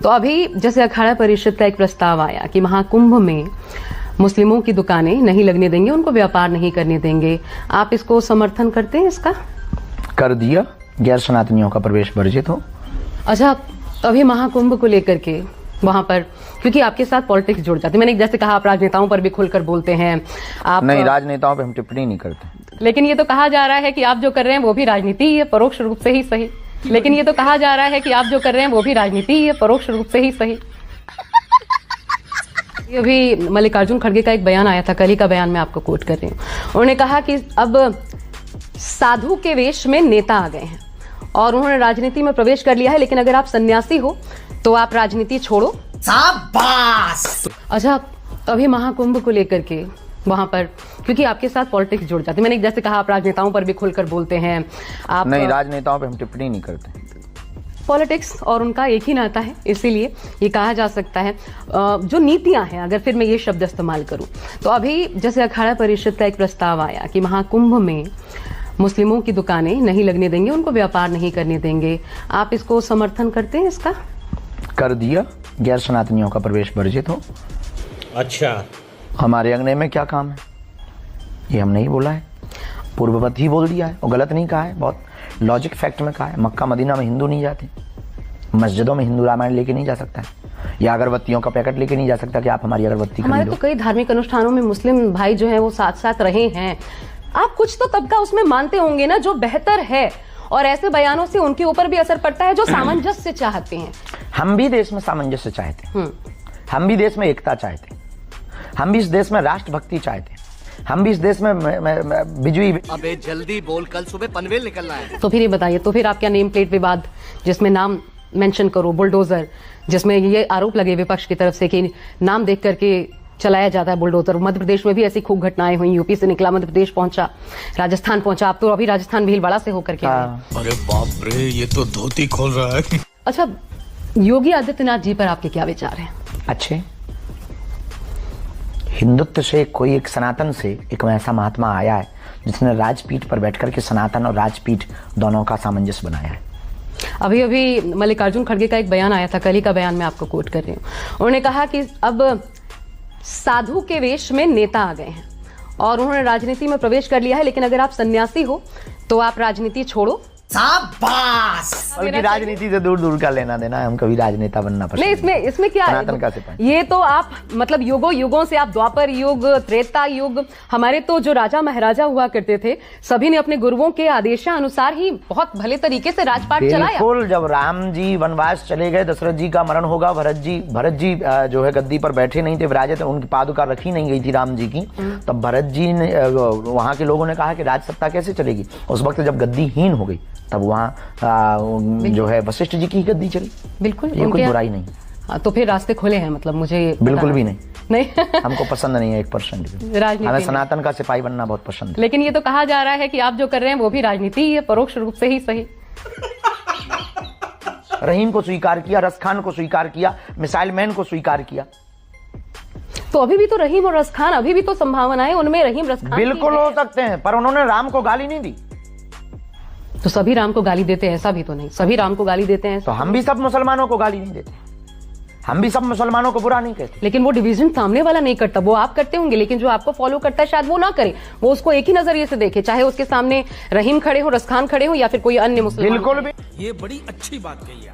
तो अभी जैसे अखाड़ा परिषद का एक प्रस्ताव आया कि महाकुंभ में मुस्लिमों की दुकानें नहीं लगने देंगे, उनको व्यापार नहीं करने देंगे, आप इसको समर्थन करते हैं? इसका कर दिया, गैर सनातनियों का प्रवेश वर्जित हो। अच्छा, अभी महाकुंभ को लेकर के वहां पर, क्योंकि आपके साथ पॉलिटिक्स जुड़ जाती है, मैंने जैसे कहा आप राजनेताओं पर भी खुलकर बोलते हैं, आप नहीं, राजनेताओं पे हम टिप्पणी नहीं करते। लेकिन ये तो कहा जा रहा है कि आप जो कर रहे हैं वो भी राजनीति ही है, परोक्ष रूप से ही सही। लेकिन ये तो कहा जा रहा है कि आप जो कर रहे हैं वो भी राजनीति ही है, परोक्ष रूप से ही सही। अभी मल्लिकार्जुन खड़गे का एक बयान आया था, कल ही का बयान मैं आपको कोट कर रही हूँ। उन्होंने कहा कि अब साधु के वेश में नेता आ गए हैं और उन्होंने राजनीति में प्रवेश कर लिया है, लेकिन अगर आप सन्यासी हो तो आप राजनीति छोड़ो। शाबाश। अच्छा, अभी महाकुंभ को लेकर के वहां पर, क्योंकि आपके साथ पॉलिटिक्स जुड़ जाती है, मैंने जैसे कहा आप राजनेताओं पर भी खुलकर बोलते हैं, आप नहीं, राजनेताओं पे हम टिप्पणी नहीं करते। पॉलिटिक्स और उनका एक ही नाता है, इसीलिए ये कहा जा सकता है जो नीतियां हैं, अगर फिर मैं ये शब्द इस्तेमाल करूं तो अभी जैसे अखाड़ा परिषद का एक प्रस्ताव आया कि महाकुंभ में मुस्लिमों की दुकानें नहीं लगने देंगे, उनको व्यापार नहीं करने देंगे, आप इसको समर्थन करते हैं? इसका कर दिया, गैर सनातनियों का प्रवेश वर्जित हो। अच्छा, हमारे अंगने में क्या काम है, ये हम नहीं बोला है, पूर्ववत ही बोल दिया है और गलत नहीं कहा है, बहुत लॉजिक फैक्ट में कहा है। मक्का मदीना में हिंदू नहीं जाते, मस्जिदों में हिंदू रामायण लेके नहीं जा सकता है, या अगरबत्तियों का पैकेट लेके नहीं जा सकता कि आप हमारी अगरबत्ती हमारे खरीदो। तो कई धार्मिक अनुष्ठानों में मुस्लिम भाई जो है वो साथ साथ रहे हैं, आप कुछ तो तबका उसमें मानते होंगे ना जो बेहतर है, और ऐसे बयानों से उनके ऊपर भी असर पड़ता है जो सामंजस्य चाहते हैं। हम भी देश में सामंजस्य चाहते हैं, हम भी देश में एकता चाहते हैं, हम भी इस देश में राष्ट्रभक्ति चाहते हैं, हम भी इस देश में बिजली। अबे जल्दी बोल, कल सुबह पनवेल निकलना है। तो फिर ये बताइए, तो फिर आप क्या नेम प्लेट विवाद जिसमें नाम मेंशन करो, बुलडोजर, जिसमें ये आरोप लगे विपक्ष की तरफ से कि नाम देख करके चलाया जाता है बुलडोजर। मध्य प्रदेश में भी ऐसी खूब घटनाएं हुई, यूपी से निकला मध्य प्रदेश पहुंचा, राजस्थान पहुंचा, आप तो अभी राजस्थान भीलवाड़ा से होकर के आए। अरे बाप रे, ये तो धोती खोल रहा है। अच्छा, योगी आदित्यनाथ जी पर आपके क्या विचार हैं? अच्छे, हिंदुत्व से कोई एक सनातन से एक ऐसा महात्मा आया है जिसने राजपीठ पर बैठकर के सनातन और राजपीठ दोनों का सामंजस्य बनाया है। अभी मल्लिकार्जुन खड़गे का एक बयान आया था, कल ही का बयान मैं आपको कोट कर रही हूँ। उन्होंने कहा कि अब साधु के वेश में नेता आ गए हैं और उन्होंने राजनीति में प्रवेश कर लिया है, लेकिन अगर आप सन्यासी हो तो आप राजनीति छोड़ो। शाबाश। बल्कि राजनीति से दूर दूर का लेना देना है, हम कभी राजनेता बनना पसंद नहीं, इसमें क्या सनातन का है? सिपाही। ये तो आप मतलब युगों से, आप द्वापर युग, त्रेता युग, हमारे तो जो राजा महाराजा हुआ करते थे सभी ने अपने गुरुओं के आदेशानुसार ही बहुत भले तरीके से राजपाट चलाया। बिल्कुल, जब राम जी वनवास चले गए, दशरथ जी का मरण होगा, भरत जी जो है गद्दी पर बैठे नहीं थे, विराजे थे, उनकी पादुका रखी नहीं गई थी राम जी की, तब भरत जी ने, वहां के लोगों ने कहा कि राज सत्ता कैसे चलेगी। उस वक्त जब गद्दीहीन हो गई तब वहाँ जो है वशिष्ठ जी की गद्दी चली। बिल्कुल, ये कोई बुराई नहीं। तो फिर रास्ते खुले हैं, मतलब मुझे बिल्कुल भी नहीं। नहीं हमको पसंद नहीं है 1% भी। हमें सनातन का सिपाही बनना बहुत पसंद है। लेकिन ये तो कहा जा रहा है कि आप जो कर रहे हैं वो भी राजनीति ही है, परोक्ष रूप से ही सही। रहीम को स्वीकार किया, रसखान को स्वीकार किया, मिसाइल मैन को स्वीकार किया। तो अभी भी तो रहीम और रसखान, अभी भी तो संभावनाएं उनमें रहीम रसखान बिल्कुल हो सकते हैं, पर उन्होंने राम को गाली नहीं दी। तो सभी राम को गाली देते हैं ऐसा भी तो नहीं, सभी राम को गाली देते हैं। तो हम भी सब मुसलमानों को गाली नहीं देते, हम भी सब मुसलमानों को बुरा नहीं कहते। लेकिन वो डिवीजन सामने वाला नहीं करता, वो आप करते होंगे, लेकिन जो आपको फॉलो करता है शायद वो ना करे, वो उसको एक ही नजरिए से देखे, चाहे उसके सामने रहीम खड़े हो, रसखान खड़े हो या फिर कोई अन्य मुसलमान। बिल्कुल भी। ये बड़ी अच्छी बात कही है।